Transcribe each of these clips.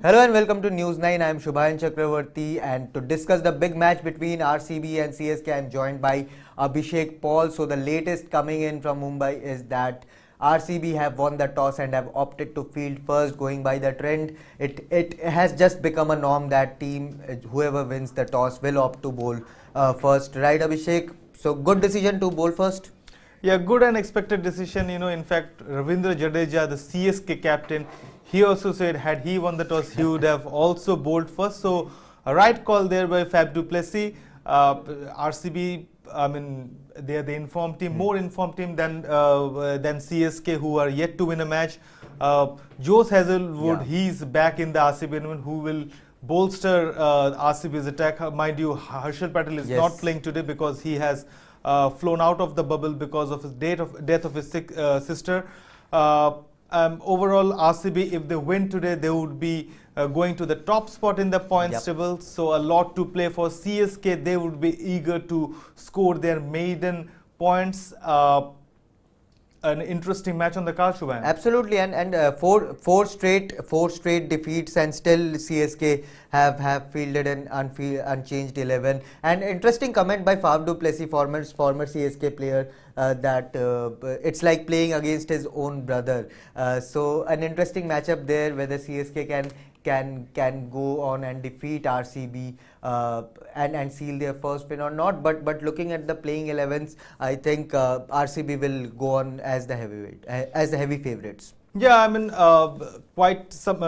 Hello and welcome to News 9. I am Shubhayan Chakravarti, and to discuss the big match between RCB and CSK, I am joined by Abhishek Paul. So the latest coming in from Mumbai is that RCB have won the toss and have opted to field first. Going by the trend, it has just become a norm that whoever wins the toss will opt to bowl first. Right, Abhishek? So good decision to bowl first. Yeah, good and expected decision. In fact, Ravindra Jadeja, the CSK captain, he also said had he won the toss, he would have also bowled first. So a right call there by Fab du Plessis. RCB, I mean, they are the informed team, more informed team than CSK, who are yet to win a match. Josh Hazlewood, he's back in the RCB 11, who will bolster RCB's attack. Mind you, Harshal Patel is not playing today because he has flown out of the bubble because of his death of his sister. Overall, RCB, if they win today, they would be going to the top spot in the points table. So a lot to play for. CSK, they would be eager to score their maiden points. An interesting match on the card, Shubhayan. Absolutely, and four straight defeats, and still CSK have fielded an unchanged 11. And interesting comment by Fab du Plessis, former CSK player, that it's like playing against his own brother. So an interesting matchup there, whether CSK can go on and defeat RCB and seal their first win or not. But looking at the playing 11s, I think RCB will go on as the heavy favorites. Yeah, I mean, quite some.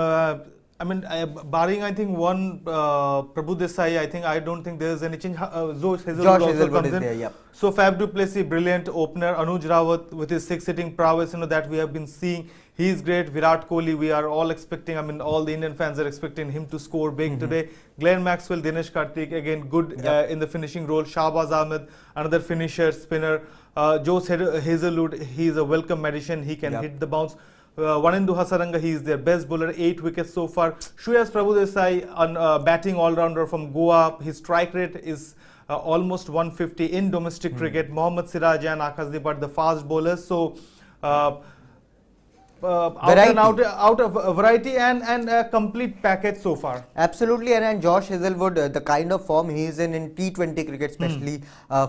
Barring I think one Prabhu Desai, I don't think there is any change. Josh Hazlewood is there. Yep. So Fab du Plessis, brilliant opener. Anuj Rawat with his 6-hitting prowess, that we have been seeing. He's great. Virat Kohli, we are all expecting. I mean, all the Indian fans are expecting him to score big today. Glenn Maxwell, Dinesh Karthik, again good in the finishing role. Shahbaz Ahmed, another finisher, spinner. Josh Hazlewood, he's a welcome addition. He can hit the bounce. Wanindu Hasaranga, he is their best bowler, 8 wickets so far. Shreyas Prabhudesai, batting all-rounder from Goa. His strike rate is almost 150 in domestic cricket. Mohammad Siraj and Akashdeep, the fast bowlers. So out of a variety and a complete package so far. Absolutely, and Josh Hazlewood, the kind of form he is in T20 cricket, especially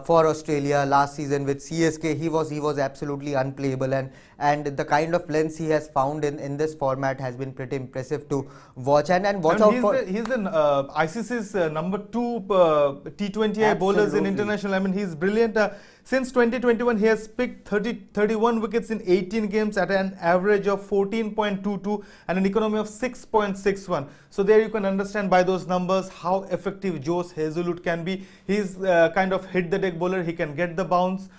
for Australia last season with CSK, he was absolutely unplayable, and the kind of lengths he has found in this format has been pretty impressive to watch. And watch out for. He's in ICC's number 2 T20I bowlers in international. I mean, he's brilliant. Since 2021, he has picked 31 wickets in 18 games at an average of 14.22 and an economy of 6.61. So there you can understand by those numbers how effective Josh Hazlewood can be. He's kind of hit the deck bowler. He can get the bounce.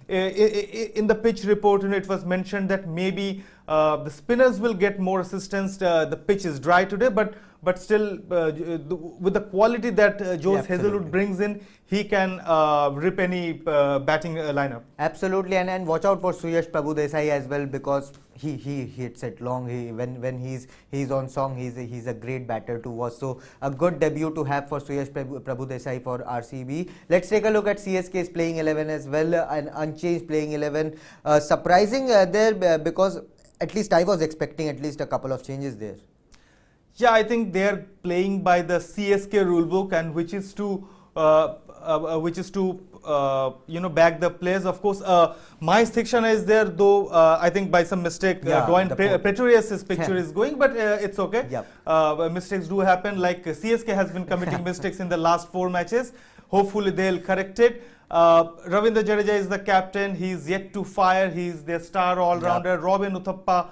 In the pitch report, it was mentioned that maybe the spinners will get more assistance. The pitch is dry today, but still with the quality that Josh Hazlewood brings in, he can rip any batting lineup. Absolutely, and watch out for Suyash Prabhudesai as well, because he hits it long. When he's on song, he's a great batter to watch. So a good debut to have for Suyash Prabhudesai for RCB. Let's take a look at CSK's playing 11 as well, an unchanged playing 11. Surprising there, because at least I was expecting at least a couple of changes there. Yeah, I think they are playing by the CSK rulebook, and which is to back the players. Of course, Mahesh Theekshana is there, though I think by some mistake Dwayne Pretorius' picture is going, but it's okay. Mistakes do happen. Like CSK has been committing mistakes in the last 4 matches. Hopefully they'll correct it. Ravindra Jadeja is the captain. He's yet to fire. He's their star all-rounder. Robin Uthappa,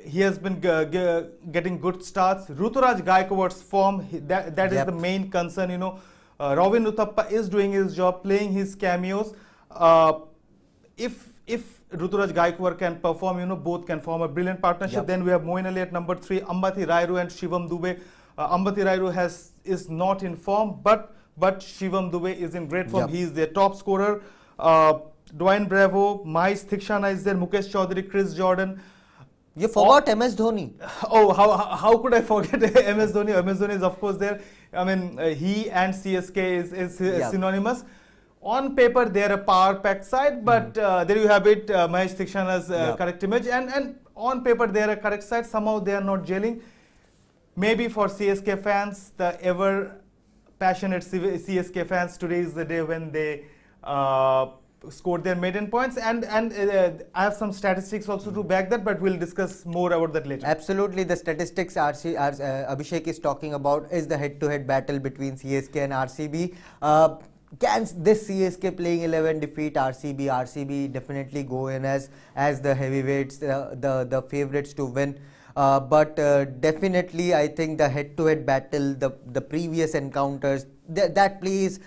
he has been getting good starts. Ruturaj Gaikwad's form, that is the main concern. Robin Uthappa is doing his job, playing his cameos. If Ruturaj Gaikwad can perform, both can form a brilliant partnership. Then we have Moeen Ali at number 3, Ambati Rayudu and Shivam Dube. Ambati Rayudu is not in form, but Shivam Dube is in great form. He is their top scorer. Dwayne Bravo, Mahesh Theekshana is there, Mukesh Chaudhary, Chris Jordan. You forgot MS Dhoni. Oh, how could I forget MS Dhoni? MS Dhoni is of course there. I mean, he and CSK is synonymous. On paper, they are a power-packed side, but there you have it, Mahesh Theekshana's correct image. And on paper, they are a correct side. Somehow, they are not gelling. maybe for CSK fans, the ever passionate CSK fans, today is the day when they scored their maiden points, and I have some statistics also to back that, but we'll discuss more about that later. Absolutely, the statistics Abhishek is talking about is the head-to-head battle between CSK and RCB. Can this CSK playing 11 defeat RCB? RCB definitely go in as the heavyweights, the favorites to win. But definitely, I think the head-to-head battle, the previous encounters, that plays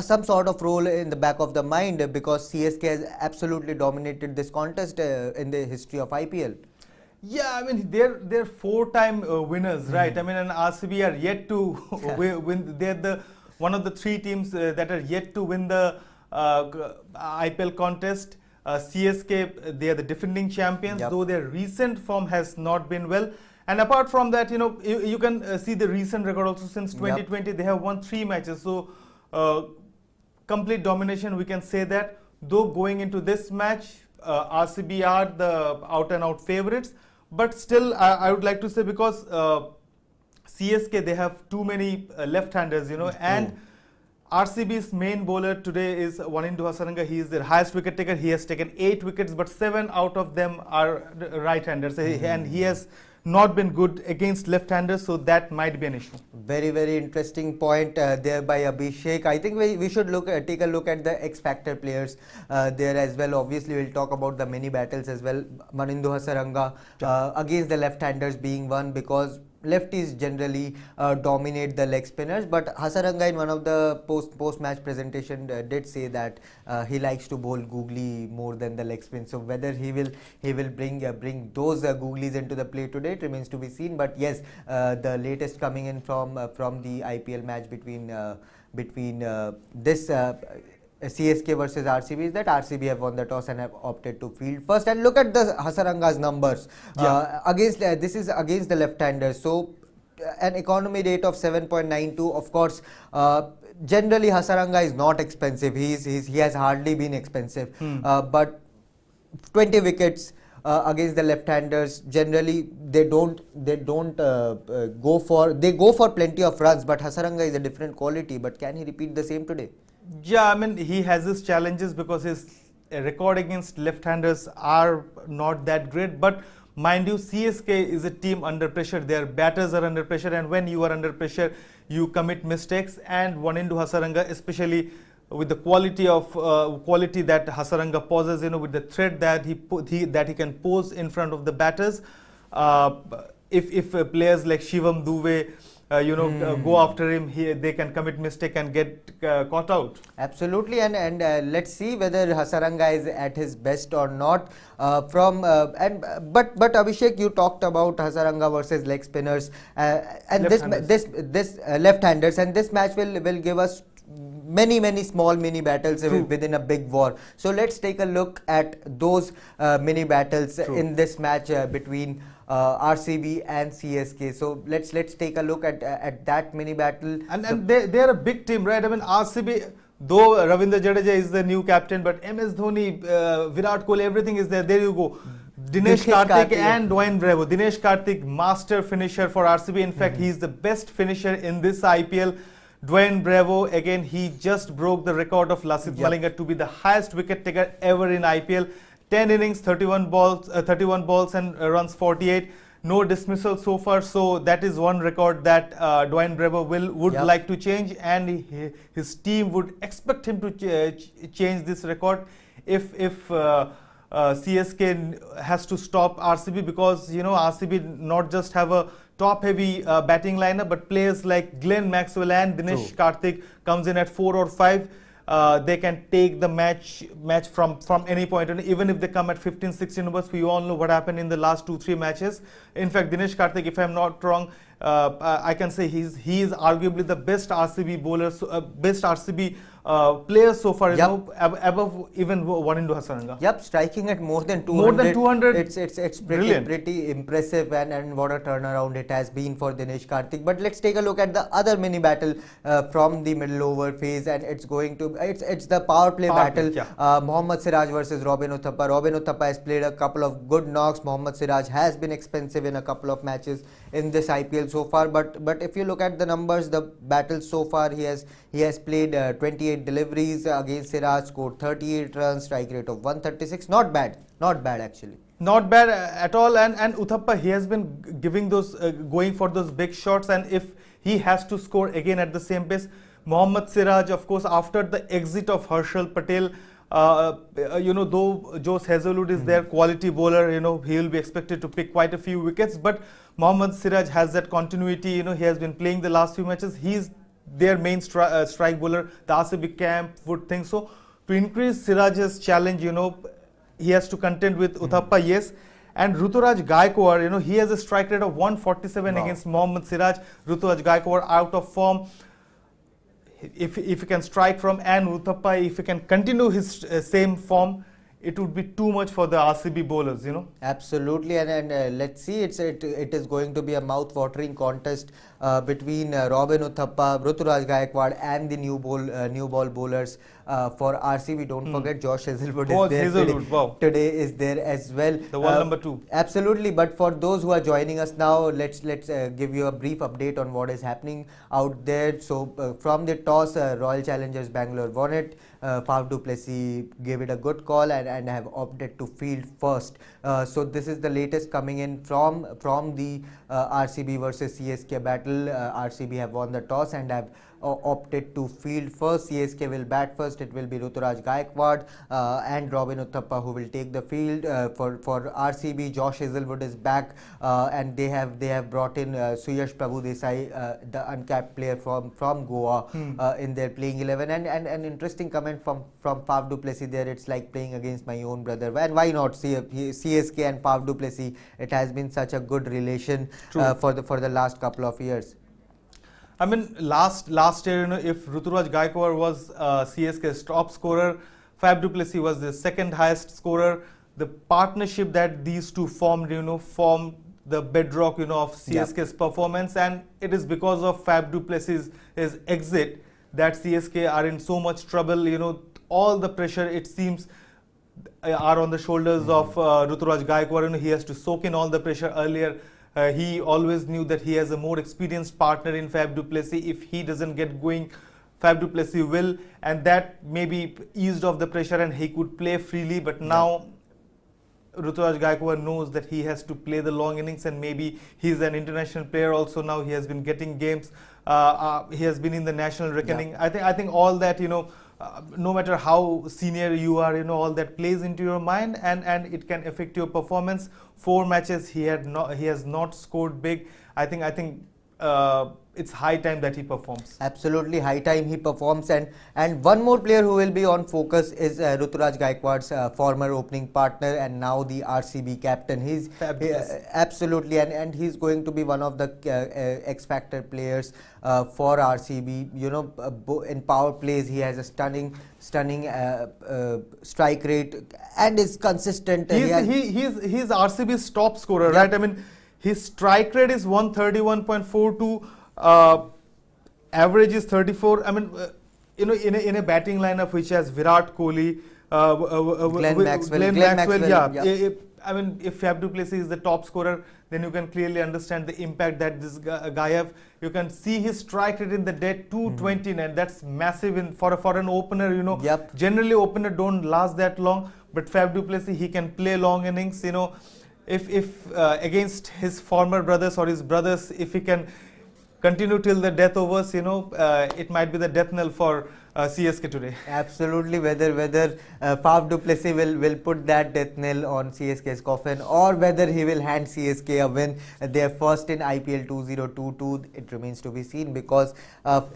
some sort of role in the back of the mind, because CSK has absolutely dominated this contest in the history of IPL. Yeah, I mean, they're four-time winners, right? I mean, and RCB are yet to win. They're one of the three teams that are yet to win the IPL contest. CSK, they are the defending champions, though their recent form has not been well. And apart from that, you can see the recent record also since 2020. They have won 3 matches. So, complete domination, we can say that. Though going into this match, RCB are the out-and-out favorites. But still, I would like to say, because CSK, they have too many left-handers, and RCB's main bowler today is Wanindu Hasaranga. He is their highest wicket taker. He has taken 8 wickets, but 7 out of them are right-handers, and he has not been good against left-handers, so that might be an issue. Very, very interesting point there by Abhishek. I think we should take a look at the X-Factor players there as well. Obviously, we'll talk about the mini battles as well. Wanindu Hasaranga against the left-handers being one, because lefties generally dominate the leg spinners, but Hasaranga in one of the post-match presentation did say that he likes to bowl googly more than the leg spin. So whether he will bring those googlies into the play today, it remains to be seen. But yes, the latest coming in from the IPL match between this CSK versus RCB is that RCB have won the toss and have opted to field first. And look at the Hasaranga's numbers against this is against the left-handers. So an economy rate of 7.92. Of course, generally Hasaranga is not expensive. He has hardly been expensive. But 20 wickets against the left-handers. Generally, they go for plenty of runs. But Hasaranga is a different quality. But can he repeat the same today? Yeah, I mean, he has his challenges because his record against left-handers are not that great. But mind you, CSK is a team under pressure. Their batters are under pressure, and when you are under pressure, you commit mistakes. And Wanindu Hasaranga, especially with the quality that Hasaranga possesses, with the threat that he can pose in front of the batters. If players like Shivam Dube go after him, they can commit mistake and get caught out. Absolutely, and let's see whether Hasaranga is at his best or not. But Abhishek, you talked about Hasaranga versus leg spinners and this left-handers, and this match will give us many small mini battles within a big war. So let's take a look at those mini battles in this match between RCB and CSK. So let's take a look at that mini battle. And they are a big team, right? I mean, RCB, though Ravindra Jadeja is the new captain, but MS Dhoni, Virat Kohli, everything is there. There you go. Dinesh Karthik and Dwayne Bravo. Dinesh Karthik, master finisher for RCB. In fact, he is the best finisher in this IPL. Dwayne Bravo, again, he just broke the record of Lasith Malinga to be the highest wicket taker ever in IPL. 10 innings, 31 balls and runs 48. No dismissal so far. So that is one record that Dwayne Bravo would like to change, and his team would expect him to change this record if CSK has to stop RCB, because RCB not just have a top-heavy batting lineup, but players like Glenn Maxwell and Dinesh Karthik comes in at 4 or 5. They can take the match from any point, and even if they come at 15-16 overs, we all know what happened in the last 2-3 matches. In fact, Dinesh Karthik, if I'm not wrong, I can say he is arguably the best RCB bowler, best RCB player so far, above even Wanindu Hasaranga. Yep, striking at more than 200. More than 200. It's pretty impressive, and what a turnaround it has been for Dinesh Karthik. But let's take a look at the other mini battle from the middle over phase, and it's the power play battle. Mohammad Siraj versus Robin Uthappa. Robin Uthappa has played a couple of good knocks. Mohammad Siraj has been expensive in a couple of matches in this IPL so far. But if you look at the numbers, the battles so far, he has played 28 deliveries against Siraj, scored 38 runs, strike rate of 136. Not bad actually. Not bad at all. And Uthappa, he has been giving those, going for those big shots, and if he has to score again at the same pace. Mohammad Siraj, of course, after the exit of Harshal Patel, though Josh Hazlewood is their quality bowler, he will be expected to pick quite a few wickets, but Mohammad Siraj has that continuity, he has been playing the last few matches. He's their main strike bowler. The RCB camp would think so. To increase Siraj's challenge, he has to contend with Uthappa, yes. And Ruturaj Gaikwad, he has a strike rate of 147 against Mohammad Siraj. Ruturaj Gaikwad out of form. If he can strike from and Uthappa, if he can continue his same form, it would be too much for the RCB bowlers, Absolutely, and let's see, it is going to be a mouth-watering contest between Robin Uthappa, Ruturaj Gaikwad, and the new ball bowlers for RCB. Don't forget Josh Hazlewood is there today is there as well. The one number 2. Absolutely, but for those who are joining us now, let's give you a brief update on what is happening out there. So from the toss, Royal Challengers Bangalore won it. Faf du Plessis gave it a good call and have opted to field first. So this is the latest coming in from the RCB versus CSK battle. RCB have won the toss and have opted to field first. CSK will bat first. It will be Ruturaj Gaikwad and Robin Uthappa who will take the field. For RCB, Josh Hazlewood is back, and they have brought in Suyash Prabhudesai, the uncapped player from Goa, in their playing 11. And an interesting comment from Faf du Plessis there. It's like playing against my own brother. And why not? CSK and Faf du Plessis, it has been such a good relation for the last couple of years. I mean, last year, if Ruturaj Gaikwad was CSK's top scorer, Faf du Plessis was the second highest scorer. The partnership that these two formed, formed the bedrock, of CSK's performance, and it is because of Faf du Plessis' exit that CSK are in so much trouble. All the pressure, it seems, are on the shoulders of Ruturaj Gaikwad. He has to soak in all the pressure earlier. He always knew that he has a more experienced partner in Faf du Plessis. If he doesn't get going, Faf du Plessis will, and that maybe eased off the pressure and he could play freely. But now Ruturaj Gaikwad knows that he has to play the long innings, and maybe he's an international player also now. He has been getting games. He has been in the national reckoning. Yeah. I think all that, no matter how senior you are, all that plays into your mind, and it can affect your performance. 4 matches he has not scored big. I think it's high time that he performs. Absolutely high time he performs, and one more player who will be on focus is Ruturaj Gaikwad's former opening partner and now the RCB captain. He's absolutely, and he's going to be one of the X Factor players for RCB. In power plays he has a stunning strike rate and is consistent. He's RCB's top scorer, right? I mean, his strike rate is 131.42. Average is 34. I mean, in a batting lineup which has Virat Kohli, Glenn Maxwell, yeah. I mean, if Faf du Plessis is the top scorer, then you can clearly understand the impact that this guy have. You can see his strike rate in the dead 229. That's massive for an opener. Yep. Generally, opener don't last that long, but Faf du Plessis, he can play long innings. If against his former brothers or his brothers, if he can continue till the death overs, it might be the death knell for CSK today. Absolutely, whether Faf du Plessis will put that death knell on CSK's coffin, or whether he will hand CSK a win, their first in IPL 2022, it remains to be seen, because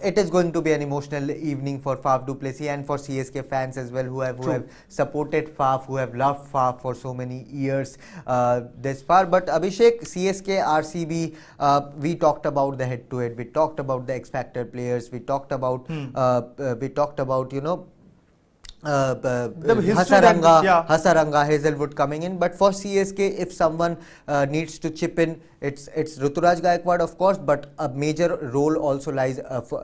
it is going to be an emotional evening for Faf du Plessis and for CSK fans as well, who have supported Faf, who have loved Faf for so many years this far. But Abhishek, CSK, RCB, we talked about the head-to-head, we talked about the X Factor players, we talked about Hasaranga, Hazelwood coming in. But for CSK, if someone needs to chip in, it's Ruturaj Gaikwad, of course, but a major role also lies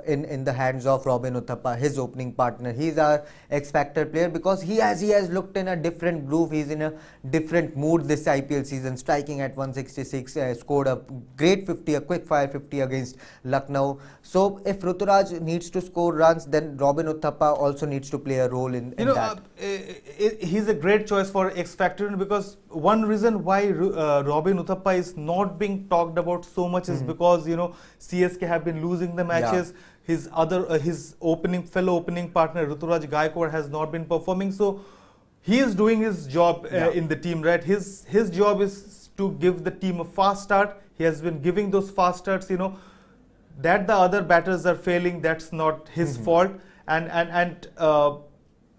in the hands of Robin Uthappa, his opening partner. He's our X-Factor player because he has looked in a different groove. He's in a different mood this IPL season, striking at 166, scored a great 50, a quick fire 50 against Lucknow. So if Ruturaj needs to score runs, then Robin Uthappa also needs to play a role in that. He's a great choice for X-Factor because one reason why Robin Uthappa is not being talked about so much is because CSK have been losing the matches. His fellow opening partner Ruturaj Gaikwad has not been performing, so he is doing his job in the team, right? His job is to give the team a fast start. He has been giving those fast starts. That the other batters are failing, that's not his fault, and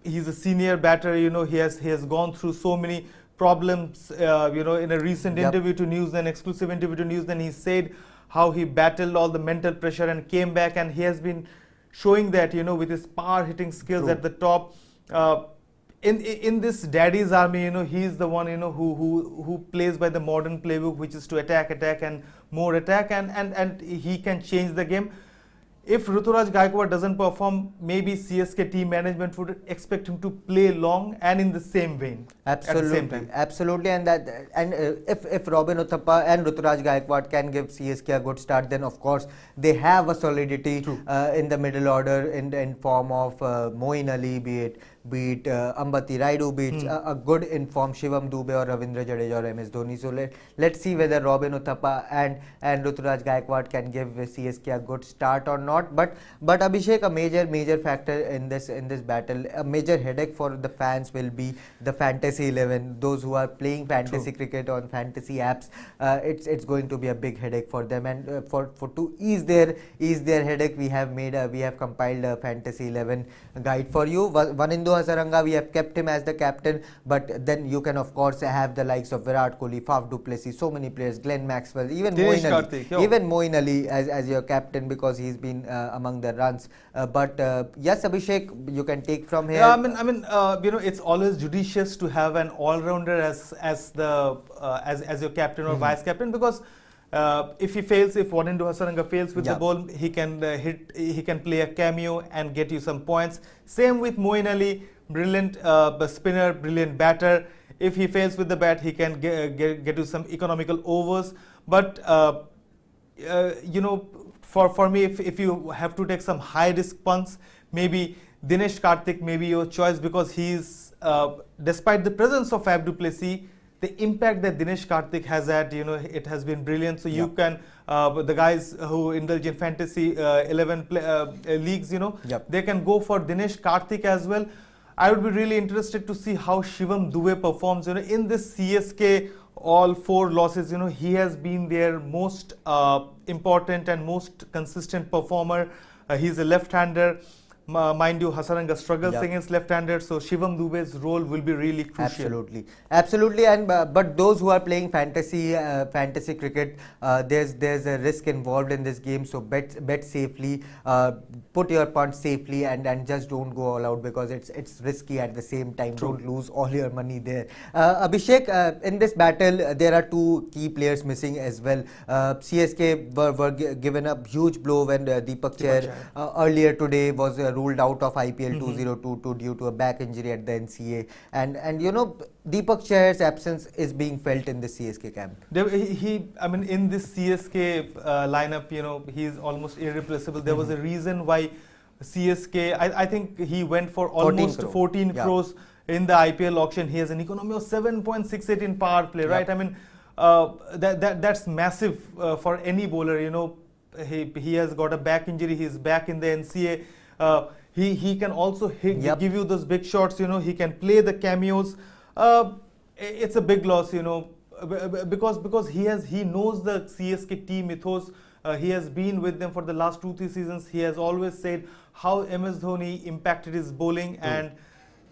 he's a senior batter. He has gone through so many problems. In a recent interview to Newsden, exclusive interview to Newsden, he said how he battled all the mental pressure and came back, and he has been showing that with his power hitting skills at the top. In this daddy's army, he's the one who plays by the modern playbook, which is to attack and more attack, and he can change the game. If Ruturaj Gaikwad doesn't perform, maybe CSK team management would expect him to play long and in the same vein. Absolutely, at the same time. Absolutely, and if Robin Uthappa and Ruturaj Gaikwad can give CSK a good start, then of course they have a solidity in the middle order in form of Moeen Ali, be it Ambati Raidu, be it a good informed Shivam Dube or Ravindra Jadeja or MS Dhoni. So let's see whether Robin Uthappa and Ruturaj Gaikwad can give CSK a good start or not. But Abhishek, a major factor in this battle, a major headache for the fans will be the fantasy 11. Those who are playing fantasy cricket on fantasy apps, it's going to be a big headache for them. And to ease their headache, we have compiled a fantasy 11 guide for you. Vanindu Hasaranga, we have kept him as the captain, but then you can of course have the likes of Virat Kohli, Faf du Plessis, so many players, Glenn Maxwell, even Moeen Ali as your captain because he's been among the runs. But yes, Abhishek, you can take from here. It's always judicious to have an all-rounder as your captain or vice captain, because if Vanindu Hasaranga fails with the ball, he can play a cameo and get you some points. Same with Moeen Ali, brilliant spinner, brilliant batter. If he fails with the bat, he can get you some economical overs. But for me, if you have to take some high risk punts, maybe Dinesh Karthik may be your choice, because he's despite the presence of Faf du Plessis, the impact that Dinesh Karthik has had, it has been brilliant. So you can, the guys who indulge in fantasy 11 leagues, they can go for Dinesh Karthik as well. I would be really interested to see how Shivam Dube performs. In this CSK, all 4 losses, he has been their most important and most consistent performer. He's a left-hander. Mind you, Hasaranga struggles against left-handers, so Shivam Dube's role will be really crucial. Absolutely, and but those who are playing fantasy cricket, there's a risk involved in this game. So bet safely, put your punts safely, and just don't go all out, because it's risky at the same time. Don't lose all your money there. Abhishek, in this battle, there are 2 key players missing as well. CSK were given a huge blow when Deepak Chair earlier today was ruled out of IPL 2022 due to a back injury at the NCA, and Deepak Chahar's absence is being felt in the CSK camp. In this CSK lineup, he is almost irreplaceable. There was a reason why CSK, I think he went for almost 14 crores in the IPL auction. He has an economy of 7.68 in power play, right? That's massive for any bowler. He has got a back injury. He's back in the NCA. He can also give you those big shots. He can play the cameos. It's a big loss, because he knows the CSK team ethos. He has been with them for the last 2-3 seasons. He has always said how MS Dhoni impacted his bowling, and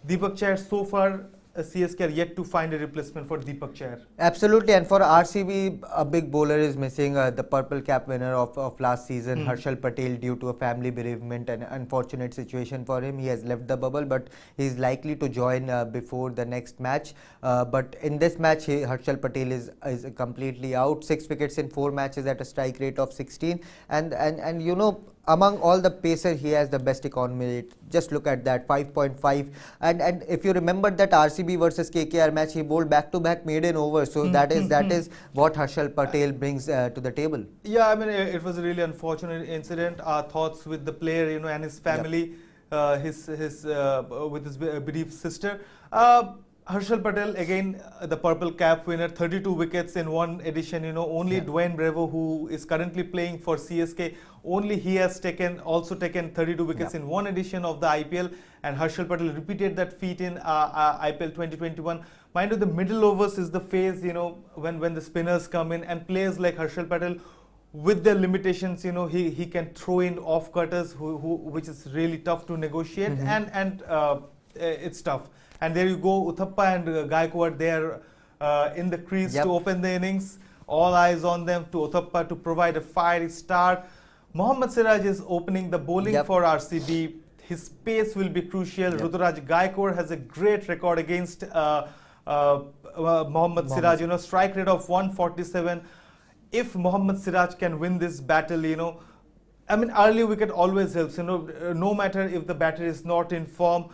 Deepak Chahar so far CSK are yet to find a replacement for Deepak Chahar. Absolutely, and for RCB, a big bowler is missing. The purple cap winner of last season, Harshal Patel, due to a family bereavement and unfortunate situation for him. He has left the bubble, but he is likely to join before the next match. But in this match, Harshal Patel is completely out. 6 wickets in 4 matches at a strike rate of 16. And you know, among all the pacers, he has the best economy rate. Just look at that, 5.5. And if you remember that RCB versus KKR match, he bowled back-to-back maiden overs. So that is what Harshal Patel brings to the table. Yeah, I mean, it was a really unfortunate incident. Our thoughts with the player, you know, and his family, with his bereaved sister. Harshal Patel, again, the purple cap winner, 32 wickets in one edition. You know, only Dwayne Bravo, who is currently playing for CSK, only he has also taken 32 wickets in one edition of the IPL. And Harshal Patel repeated that feat in IPL 2021. Mind you, the middle overs is the phase, you know, when the spinners come in, and players like Harshal Patel, with their limitations, you know, he can throw in off-cutters, which is really tough to negotiate, and it's tough. And there you go, Uthappa and Gaikwad, they are in the crease to open the innings. All eyes on them, to Uthappa to provide a fiery start. Mohammad Siraj is opening the bowling for RCB. His pace will be crucial. Ruturaj Gaikwad has a great record against Mohammad Siraj, you know, strike rate of 147. If Mohammad Siraj can win this battle, you know, I mean, early wicket always helps, you know, no matter if the batter is not in form,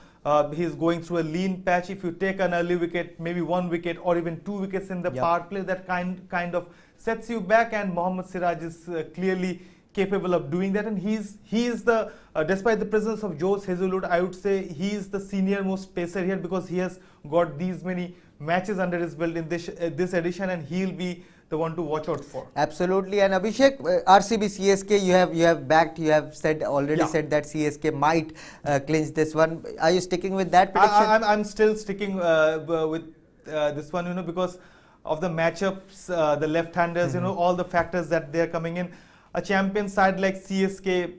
he is going through a lean patch. If you take an early wicket, maybe 1 wicket or even 2 wickets in the power play, that kind of sets you back, and Mohammad Siraj is clearly capable of doing that. And he is the, despite the presence of Joe Hazlewood, I would say he is the senior most pacer here, because he has got these many matches under his belt in this edition, and he'll be the one to watch out for. Absolutely. And Abhishek, RCB CSK, you have backed, you have already said that CSK might clinch this one. Are you sticking with that prediction? I'm still sticking with this one, you know, because of the matchups, the left-handers, you know, all the factors that they're coming in. A champion side like CSK,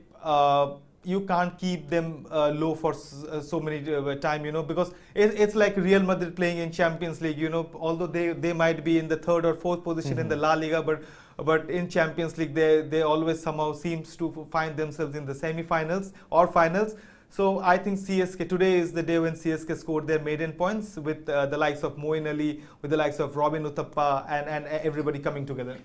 you can't keep them low for so many time, you know, because it's like Real Madrid playing in Champions League, you know, although they might be in the 3rd or 4th position in the La Liga, but in Champions League they always somehow seems to find themselves in the semi-finals or finals. So I think CSK, today is the day when CSK scored their maiden points with the likes of Moeen Ali, with the likes of Robin Uthappa, and everybody coming together.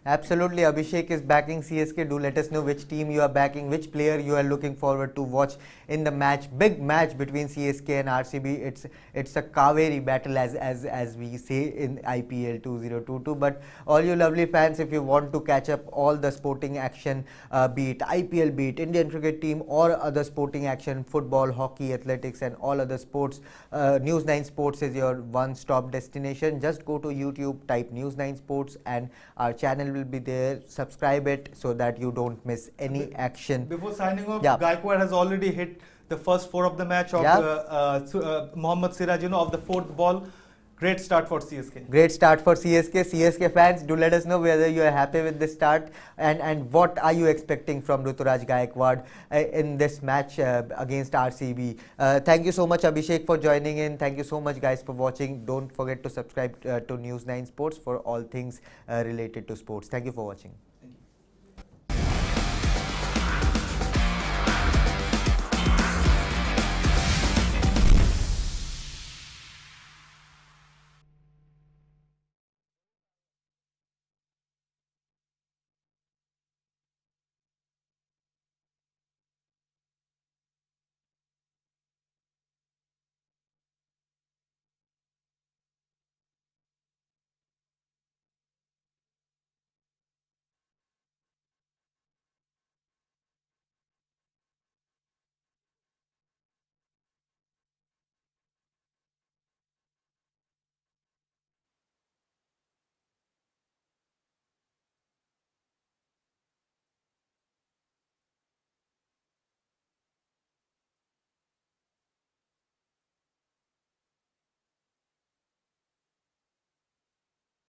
Absolutely, Abhishek is backing CSK. Do let us know which team you are backing, which player you are looking forward to watch in the match. Big match between CSK and RCB. It's a Kaveri battle, as we say in IPL 2022. But all you lovely fans, if you want to catch up all the sporting action, be it IPL, be it Indian cricket team, or other sporting action, football, hockey, athletics, and all other sports, News9 Sports is your one-stop destination. Just go to YouTube, type News9 Sports, and our channel will be there. Subscribe it so that you don't miss any action. Before signing off, Gaikwad has already hit the first 4 of the match of Mohammad Siraj, you know, of the 4th ball. Great start for CSK. Great start for CSK. CSK fans, do let us know whether you are happy with this start, and what are you expecting from Ruturaj Gaikwad in this match against RCB. Thank you so much, Abhishek, for joining in. Thank you so much, guys, for watching. Don't forget to subscribe to News9 Sports for all things related to sports. Thank you for watching.